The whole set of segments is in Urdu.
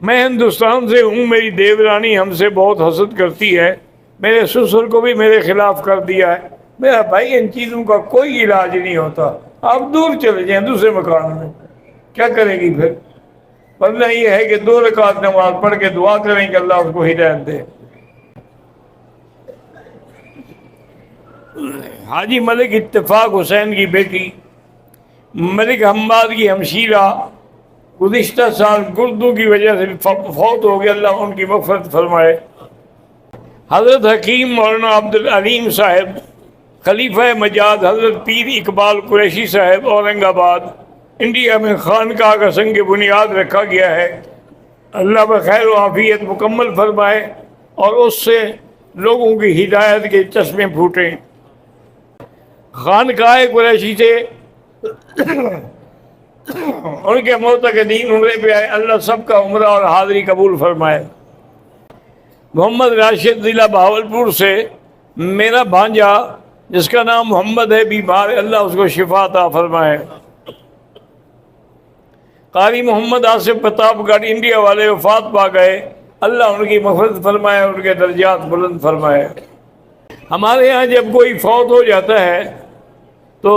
میں ہندوستان سے ہوں، میری دیورانی ہم سے بہت حسد کرتی ہے، میرے سسر کو بھی میرے خلاف کر دیا ہے۔ میرا بھائی ان چیزوں کا کوئی علاج نہیں ہوتا، آپ دور چلے جائیں دوسرے مکان میں، کیا کرے گی پھر؟ ورنہ یہ ہے کہ 2 رکعت نماز پڑھ کے دعا کریں کہ اللہ اس کو ہدایت دے۔ حاجی ملک اتفاق حسین کی بیٹی ملک حماد کی ہمشیرہ گزشتہ سال گردوں کی وجہ سے فوت ہو گیا، اللہ ان کی مغفرت فرمائے۔ حضرت حکیم مولانا عبد العلیم صاحب خلیفہ مجاد حضرت پیر اقبال قریشی صاحب اورنگ آباد انڈیا میں خانقاہ کا سنگ بنیاد رکھا گیا ہے، اللہ بخیر و عافیت مکمل فرمائے اور اس سے لوگوں کی ہدایت کے چشمے پھوٹیں۔ خانقاہ قریشی سے ان کے معتقدین عمرے پہ آئے، اللہ سب کا عمرہ اور حاضری قبول فرمائے۔ محمد راشد ضلع بہاولپور سے میرا بھانجا جس کا نام محمد ہے بیمار ہے، اللہ اس کو شفا عطا فرمائے۔ قاری محمد آصف پرتاپ گڑھ انڈیا والے وفات پا گئے، اللہ ان کی مغفرت فرمائے، ان کے درجات بلند فرمائے۔ ہمارے ہاں جب کوئی فوت ہو جاتا ہے تو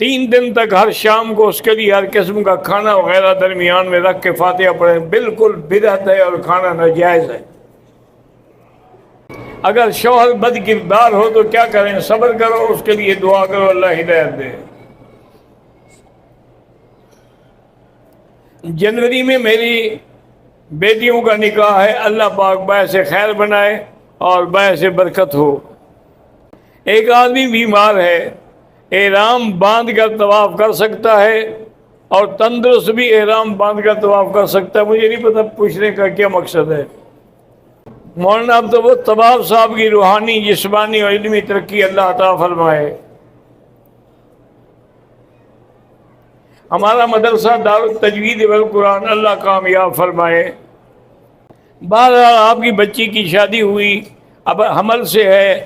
3 دن تک ہر شام کو اس کے لیے ہر قسم کا کھانا وغیرہ درمیان میں رکھ کے فاتحہ پڑھیں، بالکل بدعت ہے اور کھانا ناجائز ہے۔ اگر شوہر بد کردار ہو تو کیا کریں؟ صبر کرو، اس کے لیے دعا کرو اللہ ہدایت دے۔ جنوری میں میری بیٹیوں کا نکاح ہے، اللہ پاک باعث خیر بنائے اور باعث برکت ہو۔ ایک آدمی بیمار ہے، احرام باندھ کر طواف کر سکتا ہے اور تندرست بھی احرام باندھ کر طواف کر سکتا ہے، مجھے نہیں پتہ پوچھنے کا کیا مقصد ہے۔ مولانا عبدالوہاب طباب صاحب کی روحانی جسمانی اور علمی ترقی اللہ عطا فرمائے۔ ہمارا مدرسہ دار التجوید والقرآن اللہ کامیاب فرمائے۔ بہرحال آپ کی بچی کی شادی ہوئی، اب حمل سے ہے،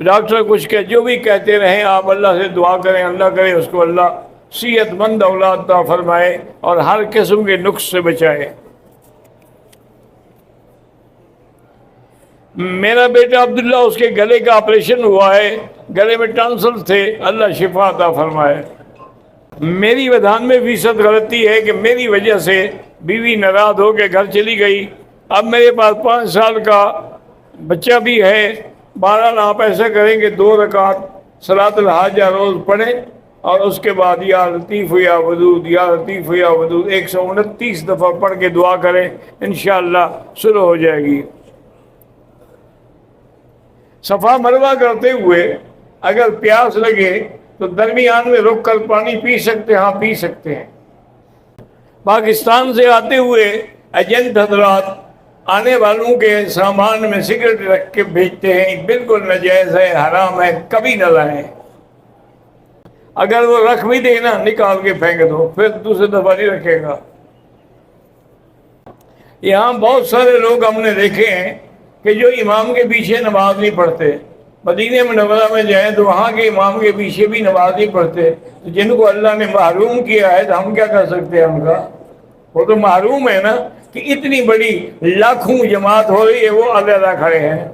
ڈاکٹر کچھ کہ جو بھی کہتے رہیں، آپ اللہ سے دعا کریں، اللہ کرے اس کو اللہ صحت مند اولاد عطا فرمائے اور ہر قسم کے نقص سے بچائے۔ میرا بیٹا عبداللہ اس کے گلے کا آپریشن ہوا ہے، گلے میں ٹانسل تھے، اللہ شفا عطا فرمائے۔ میری 92% غلطی ہے کہ میری وجہ سے بیوی ناراض ہو کے گھر چلی گئی، اب میرے پاس 5 سال کا بچہ بھی ہے۔ بہرحال آپ ایسا کریں کہ 2 رکعت صلاۃ الحاجہ روز پڑھیں اور اس کے بعد یا لطیف یا ودود یا لطیف یا ودود 129 دفعہ پڑھ کے دعا کریں، انشاءاللہ سلو ہو جائے گی۔ صفا مروہ کرتے ہوئے اگر پیاس لگے تو درمیان میں رک کر پانی پی سکتے ہیں، ہاں پی سکتے ہیں۔ پاکستان سے آتے ہوئے ایجنٹ حضرات آنے والوں کے سامان میں سگریٹ رکھ کے بھیجتے ہیں، بالکل ناجائز ہے، حرام ہے، کبھی نہ لائیں۔ اگر وہ رکھ بھی دے نا، نکال کے پھینک دو، پھر دوسری دفعہ نہیں رکھے گا۔ یہاں بہت سارے لوگ ہم نے دیکھے ہیں کہ جو امام کے پیچھے نماز نہیں پڑھتے، مدینہ منورہ میں جائیں تو وہاں کے امام کے پیچھے بھی نماز نہیں پڑھتے، تو جن کو اللہ نے محروم کیا ہے تو ہم کیا کر سکتے ہیں ان کا؟ وہ تو محروم ہے نا، کہ اتنی بڑی لاکھوں جماعت ہو رہی ہے، وہ علیحدہ کھڑے ہیں۔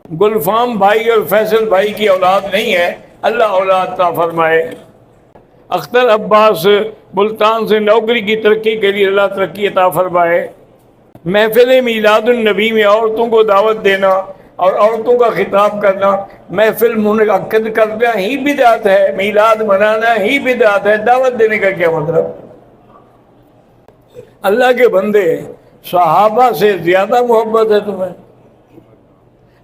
گلفام بھائی اور فیصل بھائی کی اولاد نہیں ہے، اللہ اولاد عطا فرمائے۔ اختر عباس ملتان سے نوکری کی ترقی کے لیے اللہ ترقی عطا فرمائے۔ محفل میلاد النبی میں عورتوں کو دعوت دینا اور عورتوں کا خطاب کرنا، محفل منعقد کرنا ہی بدعت ہے، میلاد منانا ہی بدعت ہے، دعوت دینے کا کیا مطلب؟ اللہ کے بندے، صحابہ سے زیادہ محبت ہے تمہیں؟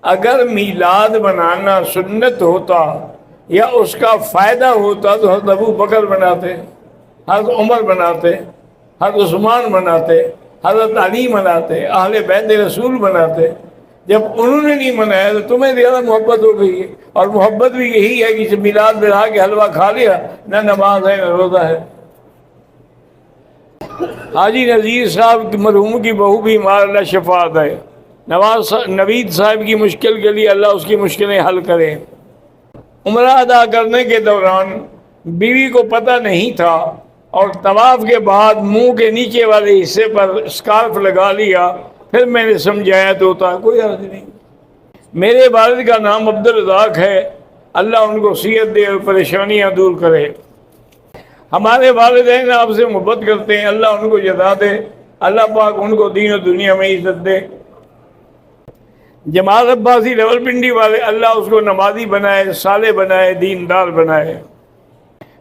اگر میلاد منانا سنت ہوتا یا اس کا فائدہ ہوتا تو حضرت ابو بکر مناتے، حضرت عمر مناتے، حضرت عثمان مناتے، حضرت علی مناتے، اہل بیت رسول مناتے۔ جب انہوں نے نہیں منایا تو تمہیں زیادہ محبت ہو گئی ہے، اور محبت بھی یہی ہے کہ میلاد میں رہا کے حلوہ کھا لیا، نہ نماز ہے نہ روزہ ہے۔ حاجی نذیر صاحب کی مرحوم کی بہو بیمار، اللہ شفا دے۔ نوید صاحب کی مشکل کے لیے اللہ اس کی مشکلیں حل کرے۔ عمرہ ادا کرنے کے دوران بیوی کو پتہ نہیں تھا اور طواف کے بعد منہ کے نیچے والے حصے پر اسکارف لگا لیا، پھر میں نے سمجھایا تو ہوتا کوئی حرج نہیں۔ میرے والد کا نام عبدالرزاق ہے، اللہ ان کو صحت دے اور پریشانیاں دور کرے۔ ہمارے والدین آپ سے محبت کرتے ہیں، اللہ ان کو جزا دے، اللہ پاک ان کو دین و دنیا میں عزت دے۔ جماعت عباسی راولپنڈی والے، اللہ اس کو نمازی بنائے، صالح بنائے، دیندار بنائے۔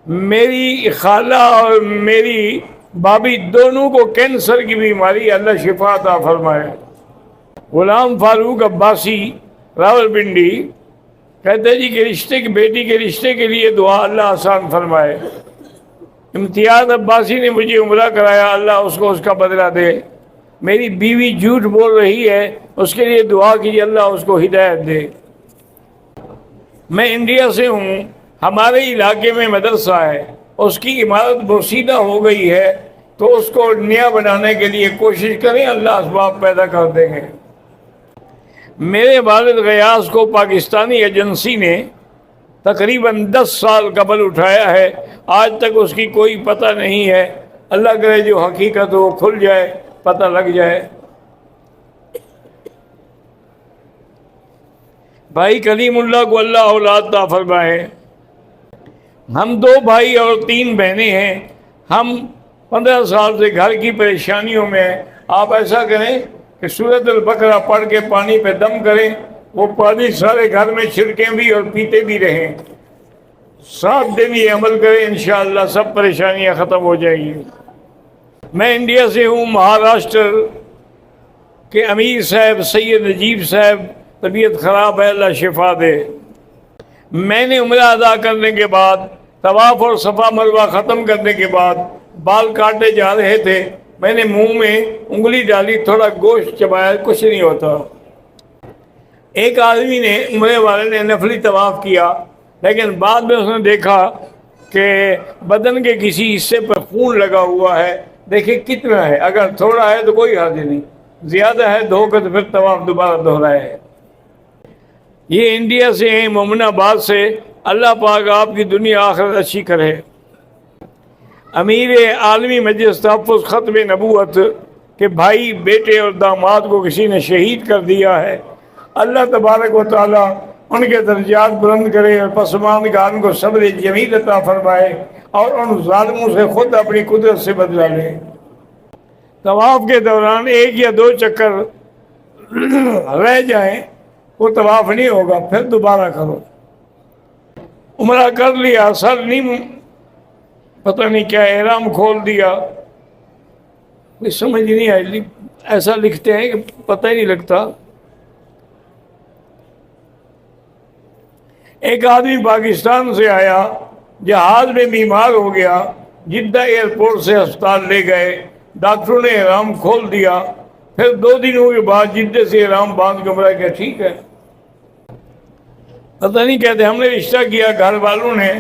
میری خالہ اور میری بھابھی دونوں کو کینسر کی بیماری، اللہ شفا عطا فرمائے۔ غلام فاروق عباسی راولپنڈی کہتے جی کہ رشتے کی بیٹی کے رشتے کے لیے دعا، اللہ آسان فرمائے۔ امتیاز عباسی نے مجھے عمرہ کرایا، اللہ اس کو اس کا بدلہ دے۔ میری بیوی جھوٹ بول رہی ہے، اس کے لیے دعا کیجیے، اللہ اس کو ہدایت دے۔ میں انڈیا سے ہوں، ہمارے علاقے میں مدرسہ ہے، اس کی عمارت بوسیدہ ہو گئی ہے، تو اس کو نیا بنانے کے لیے کوشش کریں، اللہ اسباب پیدا کر دیں گے۔ میرے والد غیاث کو پاکستانی ایجنسی نے تقریباً 10 سال قبل اٹھایا ہے، آج تک اس کی کوئی پتہ نہیں ہے۔ اللہ کرے جو حقیقت ہو کھل جائے، پتہ لگ جائے۔ بھائی کلیم اللہ کو اللہ اولاد عطا فرمائے۔ ہم 2 بھائی اور 3 بہنیں ہیں، ہم 15 سال سے گھر کی پریشانیوں میں ہیں۔ آپ ایسا کریں کہ سورۃ البقرہ پڑھ کے پانی پہ دم کریں، وہ پانی سارے گھر میں چھڑکیں بھی اور پیتے بھی رہیں۔ 7 دن یہ عمل کریں، انشاءاللہ سب پریشانیاں ختم ہو جائیں گی۔ میں انڈیا سے ہوں، مہاراشٹر کے امیر صاحب سید نجیب صاحب طبیعت خراب ہے، اللہ شفا دے۔ میں نے عمرہ ادا کرنے کے بعد، طواف اور صفا مروہ ختم کرنے کے بعد بال کاٹے جا رہے تھے، میں نے منہ میں انگلی ڈالی، تھوڑا گوشت چبایا، کچھ نہیں ہوتا۔ ایک آدمی نے، عمرے والے نے نفلی طواف کیا، لیکن بعد میں اس نے دیکھا کہ بدن کے کسی حصے پر خون لگا ہوا ہے۔ دیکھیں کتنا ہے، اگر تھوڑا ہے تو کوئی حرج نہیں، زیادہ ہے دھو کر تو پھر طواف دوبارہ دہرائے۔ یہ انڈیا سے ہیں، مومن آباد سے، اللہ پاک آپ کی دنیا آخرت اچھی کرے۔ امیر عالمی مجلس تحفظ ختم نبوت کے بھائی، بیٹے اور داماد کو کسی نے شہید کر دیا ہے، اللہ تبارک و تعالی ان کے درجات بلند کرے اور پسماندگان کو صبر جمیل عطا فرمائے اور ان ظالموں سے خود اپنی قدرت سے بدلہ لے۔ طواف کے دوران 1 یا 2 چکر رہ جائیں، وہ طواف نہیں ہوگا، پھر دوبارہ کرو۔ عمرہ کر لیا، سر نہیں، پتہ نہیں کیا احرام کھول دیا، کوئی سمجھ نہیں آئی، ایسا لکھتے ہیں کہ پتہ ہی نہیں لگتا۔ ایک آدمی پاکستان سے آیا، جہاز میں بیمار ہو گیا، جدہ ایئرپورٹ سے ہسپتال لے گئے، ڈاکٹروں نے احرام کھول دیا، پھر 2 دنوں کے بعد جدہ سے احرام باندھ کے عمرہ کیا، ٹھیک ہے۔ پتہ نہیں کہتے ہم نے رشتہ کیا، گھر والوں نے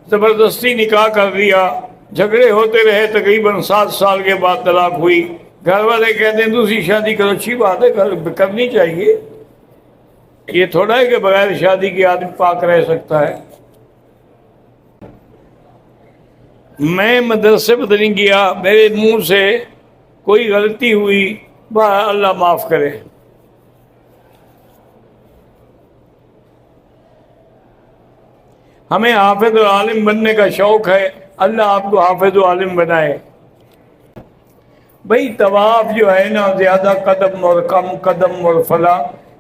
زبردستی نکاح کر دیا، جھگڑے ہوتے رہے، تقریباً 7 سال کے بعد طلاق ہوئی۔ گھر والے کہتے ہیں دوسری شادی کرو، اچھی بات ہے، کرنی چاہیے، یہ تھوڑا ہے کہ بغیر شادی کے آدمی پاک رہ سکتا ہے۔ میں مدرسے پتہ نہیں کیا، میرے منہ سے کوئی غلطی ہوئی، اللہ معاف کرے۔ ہمیں حافظ و عالم بننے کا شوق ہے، اللہ آپ کو حافظ و عالم بنائے۔ بھئی طواف جو ہے نا، زیادہ قدم اور کم قدم اور فلاں،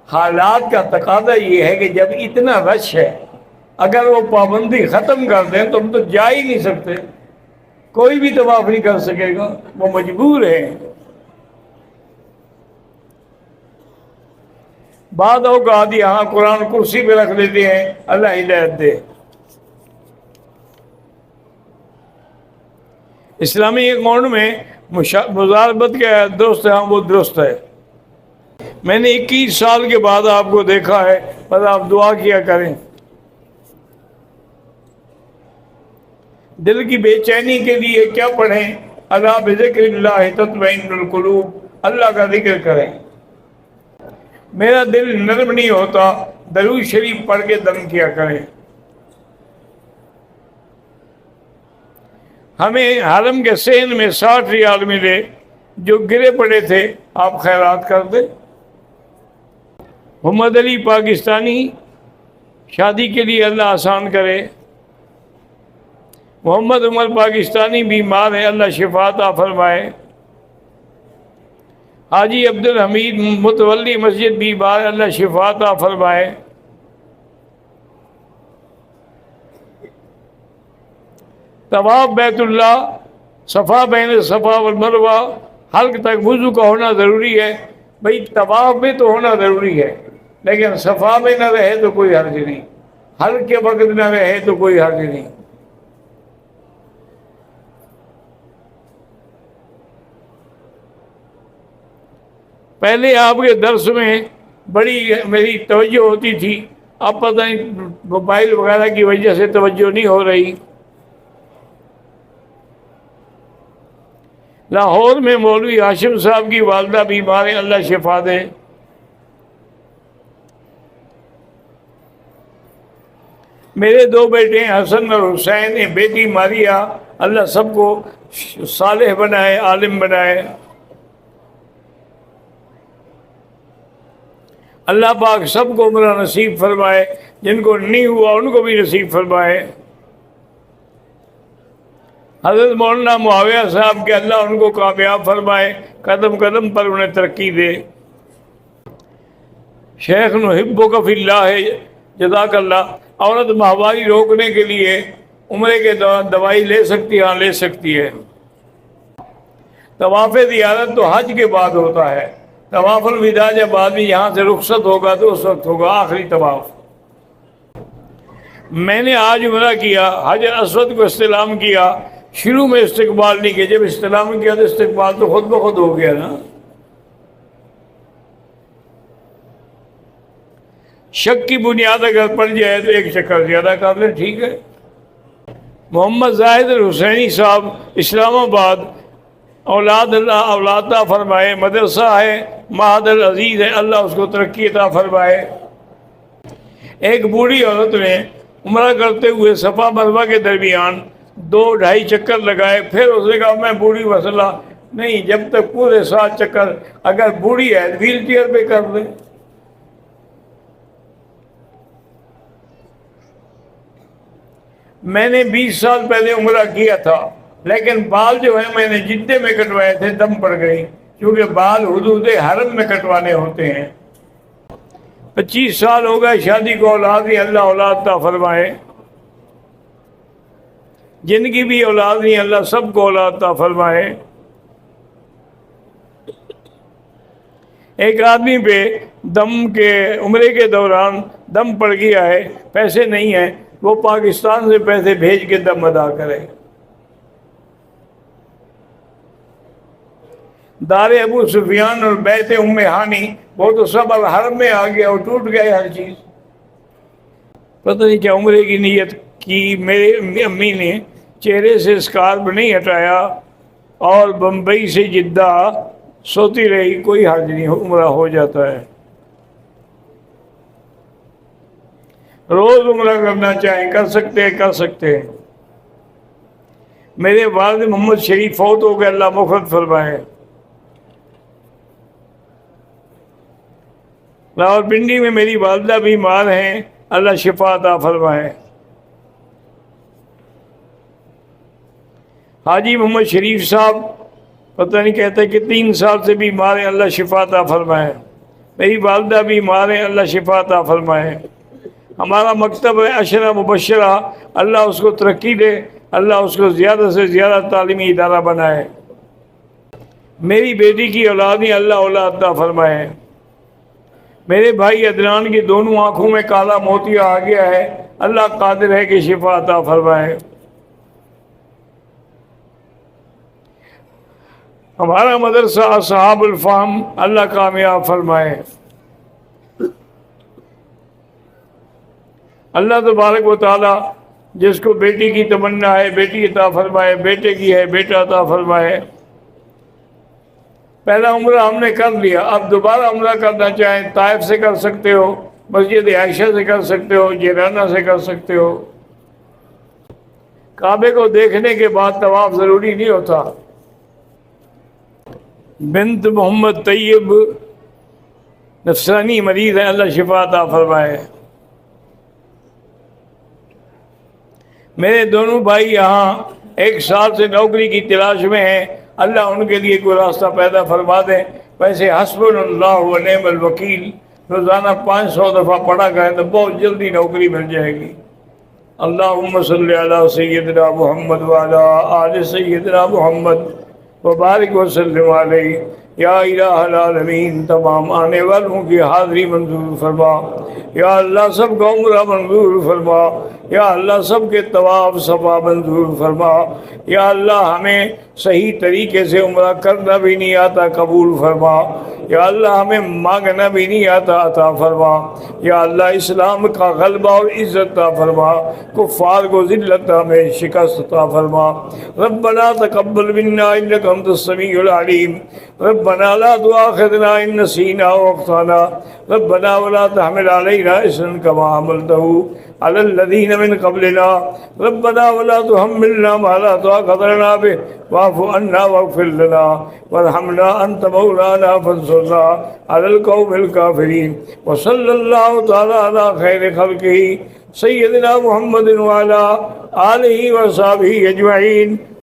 حالات کا تقاضا یہ ہے کہ جب اتنا رش ہے، اگر وہ پابندی ختم کر دیں تو ہم تو جا ہی نہیں سکتے، کوئی بھی طواف نہیں کر سکے گا، وہ مجبور ہے۔ بعد اوقات یہاں قرآن کرسی پہ رکھ لیتے ہیں، اللہ ہدایت دے۔ اسلامی اکاؤنٹ میں مزاربت کا درست ہے، ہاں وہ درست ہے۔ میں نے 21 سال کے بعد آپ کو دیکھا ہے، بس آپ دعا کیا کریں۔ دل کی بے چینی کے لیے کیا پڑھیں؟ الا بذکر اللہ تطمئن القلوب، اللہ کا ذکر کریں۔ میرا دل نرم نہیں ہوتا، درود شریف پڑھ کے دم کیا کریں۔ ہمیں حرم کے سین میں 60 ریال ملے جو گرے پڑے تھے، آپ خیرات کر دیں۔ محمد علی پاکستانی، شادی کے لیے اللہ آسان کرے۔ محمد عمر پاکستانی بیمار ہے، اللہ شفا عطا فرمائے۔ حاجی عبدالحمید متولی مسجد بیمار، اللہ شفا عطا فرمائے۔ طواف بیت اللہ، صفا بین صفا والمروہ، حلق تک وضو کا ہونا ضروری ہے۔ بھئی طواف میں تو ہونا ضروری ہے، لیکن صفا میں نہ رہے تو کوئی حرج نہیں، حلق کے وقت نہ رہے تو کوئی حرج نہیں۔ پہلے آپ کے درس میں بڑی میری توجہ ہوتی تھی، اب پتہ نہیں موبائل وغیرہ کی وجہ سے توجہ نہیں ہو رہی۔ لاہور میں مولوی ہاشم صاحب کی والدہ بیمار ہیں، اللہ شفا دے۔ میرے 2 بیٹے ہیں، حسن اور حسین، ایک بیٹی ماریہ، اللہ سب کو صالح بنائے، عالم بنائے۔ اللہ پاک سب کو عمرہ نصیب فرمائے، جن کو نہیں ہوا ان کو بھی نصیب فرمائے۔ حضرت مولانا معاویہ صاحب کے اللہ ان کو کامیاب فرمائے، قدم قدم پر انہیں ترقی دے۔ شیخ نحبک فی اللہ ہے، جزاک اللہ۔ عورت ماہواری روکنے کے لیے عمرے کے دوران دوائی لے سکتی ہے؟ ہاں لے سکتی ہے۔ طواف زیارت تو حج کے بعد ہوتا ہے، طواف الوداع جب آدمی یہاں سے رخصت ہوگا تو اس وقت ہوگا آخری طواف۔ میں نے آج عمرہ کیا، حجر اسود کو استلام کیا، شروع میں استقبال نہیں کیا، جب استلام کیا تو استقبال تو خود بخود ہو گیا نا۔ شک کی بنیاد اگر پڑ جائے تو 1 چکر زیادہ کر لیں، ٹھیک ہے۔ محمد زاہد الحسینی صاحب، اسلام آباد، اولاد اللہ اولاد عطا فرمائے، مدرسہ ہے، معہد العزیز ہے، اللہ اس کو ترقی عطا فرمائے۔ ایک بوڑھی عورت نے عمرہ کرتے ہوئے صفا مروہ کے درمیان 2-2.5 چکر لگائے، پھر اس نے کہا میں بوڑھی مسئلہ نہیں، جب تک پورے 7 چکر، اگر بوڑھی ہے ویل چیئر پہ کر دیں۔ میں نے 20 سال پہلے عمرہ کیا تھا، لیکن بال جو ہے میں نے جدے میں کٹوائے تھے، دم پڑ گئی، کیونکہ بال حدود حرم میں کٹوانے ہوتے ہیں۔ 25 سال ہو گئے شادی کو، اولاد نہیں، اللہ اولاد عطا فرمائے۔ جن کی بھی اولاد نہیں، اللہ سب کو اولاد عطا فرمائے۔ ایک آدمی پہ دم کے عمرے کے دوران دم پڑ گیا ہے، پیسے نہیں ہیں، وہ پاکستان سے پیسے بھیج کے دم ادا کرے۔ دار ابو سفیان اور بیت ام ہانی، وہ تو سب اب حرم میں آ گیا، وہ ٹوٹ گئے ہر چیز۔ پتہ نہیں کیا عمرے کی نیت کی، میری امی نے چہرے سے اسکارف نہیں ہٹایا اور بمبئی سے جدہ سوتی رہی، کوئی حرج نہیں، عمرہ ہو جاتا ہے۔ روز عمرہ کرنا چاہیں، کر سکتے ہیں، کر سکتے ہیں۔ میرے والد محمد شریف فوت ہو گئے، اللہ مغفرت فرمائے۔ راولپنڈی میں میری والدہ بیمار ہیں، اللہ شفا عطا فرمائے۔ حاجی محمد شریف صاحب پتہ نہیں کہتے کہ 3 سال سے بیمار ہیں، اللہ شفا عطا فرمائے۔ میری والدہ بیمار ہیں، اللہ شفا عطا فرمائے۔ ہمارا مکتب ہے عشرہ مبشرہ، اللہ اس کو ترقی دے، اللہ اس کو زیادہ سے زیادہ تعلیمی ادارہ بنائے۔ میری بیٹی کی اولاد نہیں، اللہ اولاد عطا فرمائے۔ میرے بھائی عدنان کی دونوں آنکھوں میں کالا موتیا آ گیا ہے، اللہ قادر ہے کہ شفا عطا فرمائے۔ ہمارا مدرسہ اصحاب الفہم، اللہ کامیاب فرمائے۔ اللہ تبارک و تعالی جس کو بیٹی کی تمنا ہے بیٹی عطا فرمائے، بیٹے کی ہے بیٹا عطا فرمائے۔ پہلا عمرہ ہم نے کر لیا، اب دوبارہ عمرہ کرنا چاہیں طائف سے کر سکتے ہو، مسجد عائشہ سے کر سکتے ہو، جیرانہ سے کر سکتے ہو۔ کعبے کو دیکھنے کے بعد طواف ضروری نہیں ہوتا۔ بنت محمد طیب نفسانی مریض ہے، اللہ شفا عطا فرمائے۔ میرے دونوں بھائی یہاں 1 سال سے نوکری کی تلاش میں ہیں، اللہ ان کے لیے کوئی راستہ پیدا فرما دیں۔ ویسے حسبنا اللہ و نعم الوکیل روزانہ 500 دفعہ پڑھا کریں تو بہت جلدی نوکری مل جائے گی۔ اللہم صلی علی سیدنا محمد وعلی آل سیدنا محمد وبارک وسلم علیہ۔ یا الہ العالمین تمام آنے والوں کی حاضری منظور فرما، یا اللہ سب کو عمرہ منظور فرما، یا اللہ سب کے طواف صفا منظور فرما، یا اللہ ہمیں صحیح طریقے سے عمرہ کرنا بھی نہیں آتا قبول فرما، یا اللہ ہمیں مانگنا بھی نہیں آتا عطا فرما، یا اللہ اسلام کا غلبہ اور عزت عطا فرما، کفار کو ذلت میں شکست عطا فرما۔ ربنا تقبل منا انک انت السمیع العلیم، ربنا لا تؤاخذنا ان نسینا واخطانا، ربنا ولا تحمل علينا إصرا كما حملته على الذين من قبلنا، ربنا ولا تحملنا ما لا طاقة لنا به واعف عنا واغفر لنا وارحمنا أنت مولانا فانصرنا على القوم الكافرين۔ وصلى الله تعالى على خير خلقه سيدنا محمد وعلى آله وصحبه أجمعين۔